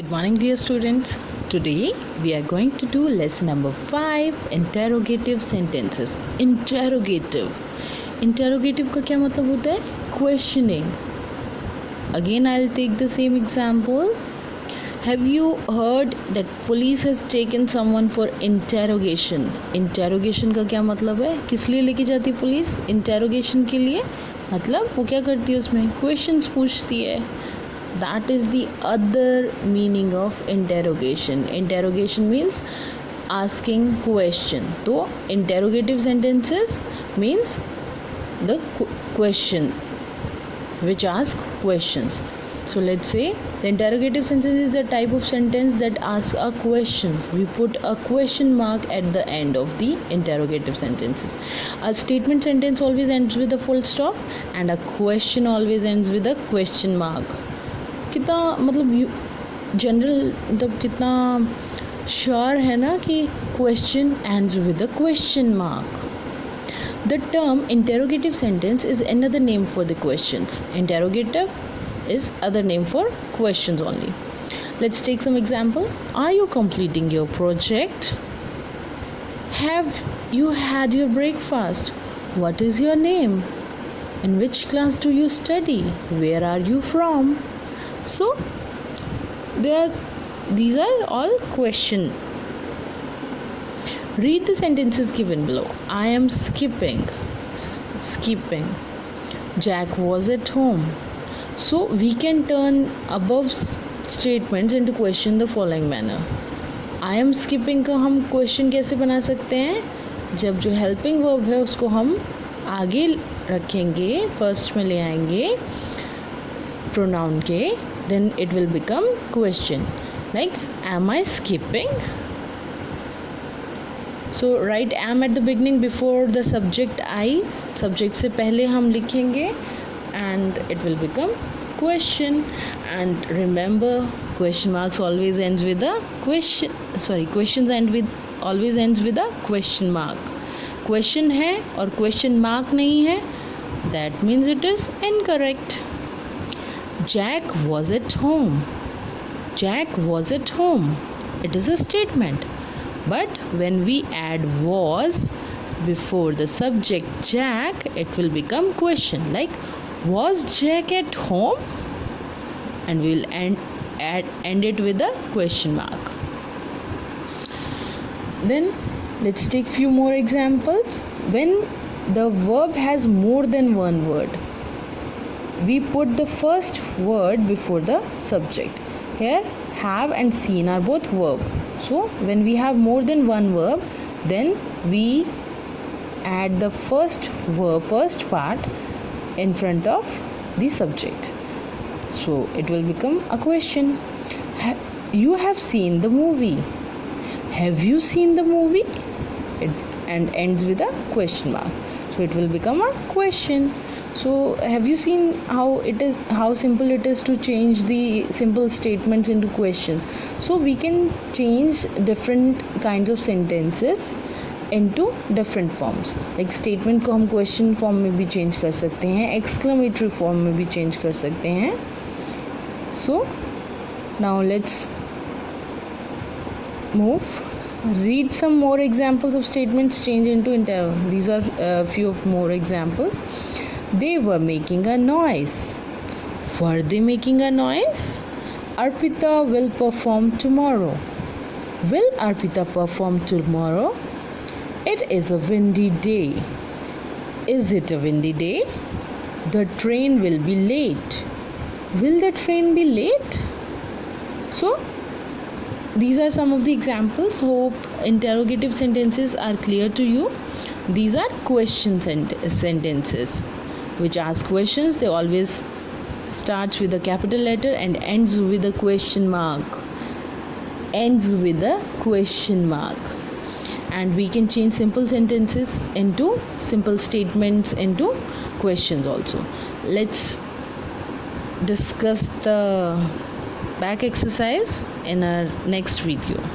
Good morning, dear students. Today we are going to do lesson number 5, interrogative sentences. Interrogative का क्या मतलब होता है? Questioning. Again, I'll take the same example. Have you heard that police has taken someone for interrogation? Interrogation का क्या मतलब है? किस लिए लेके जाती है पुलिस? Interrogation के लिए. मतलब वो क्या करती है उसमें? Questions पूछती है. That is the other meaning of interrogation. Interrogation means asking question. तो interrogative sentences means the question which ask questions. So let's say the interrogative sentence is the type of sentence that asks a questions. We put a question mark at the end of the interrogative sentences. A statement sentence always ends with a full stop and a question always ends with a question mark. कितना मतलब general मतलब कितना sure है ना कि question ends with a question mark. The term interrogative sentence is another name for the questions. Interrogative is other name for questions only. Let's take some example. Are you completing your project? Have you had your breakfast? What is your name? In which class do you study? Where are you from? So these are all question. Read the sentences given below. I am skipping. Jack was at home. So we can turn above statements into question the following manner. I am skipping का हम question कैसे बना सकते हैं? जब जो helping verb है उसको हम आगे रखेंगे, first में ले आएंगे pronoun के, then it will become question. Like, am I skipping? So write am at the beginning before the subject I. Subject से पहले हम लिखेंगे and it will become question. And remember, question marks always ends with a question. Questions end with always ends with a question mark. Question है और question mark नहीं है, that means it is incorrect. Jack was at home. Jack was at home. It is a statement. But when we add was before the subject Jack, it will become question. Like, was Jack at home? And we will end it with a question mark. Then let's take few more examples. When the verb has more than one word, we put the first word before the subject. Here have and seen are both verb. So when we have more than one verb, then we add the first part in front of the subject. So it will become a question. You have seen the movie. Have you seen the movie? And ends with a question mark. So it will become a question. So have you seen how simple it is to change the simple statements into questions? So we can change different kinds of sentences into different forms. Like statement को हम question form में भी change कर सकते हैं, exclamatory form में भी change कर सकते हैं. So now let's move. Read some more examples of statements change into interrogative. These are a few of more examples. They were making a noise. Were they making a noise? Arpita will perform tomorrow. Will Arpita perform tomorrow? It is a windy day. Is it a windy day? The train will be late. Will the train be late? So these are some of the examples. Hope interrogative sentences are clear to you. These are question sentences which ask questions. They always starts with a capital letter and ends with a question mark. And we can change simple sentences into simple statements into questions also. Let's discuss the back exercise in our next video.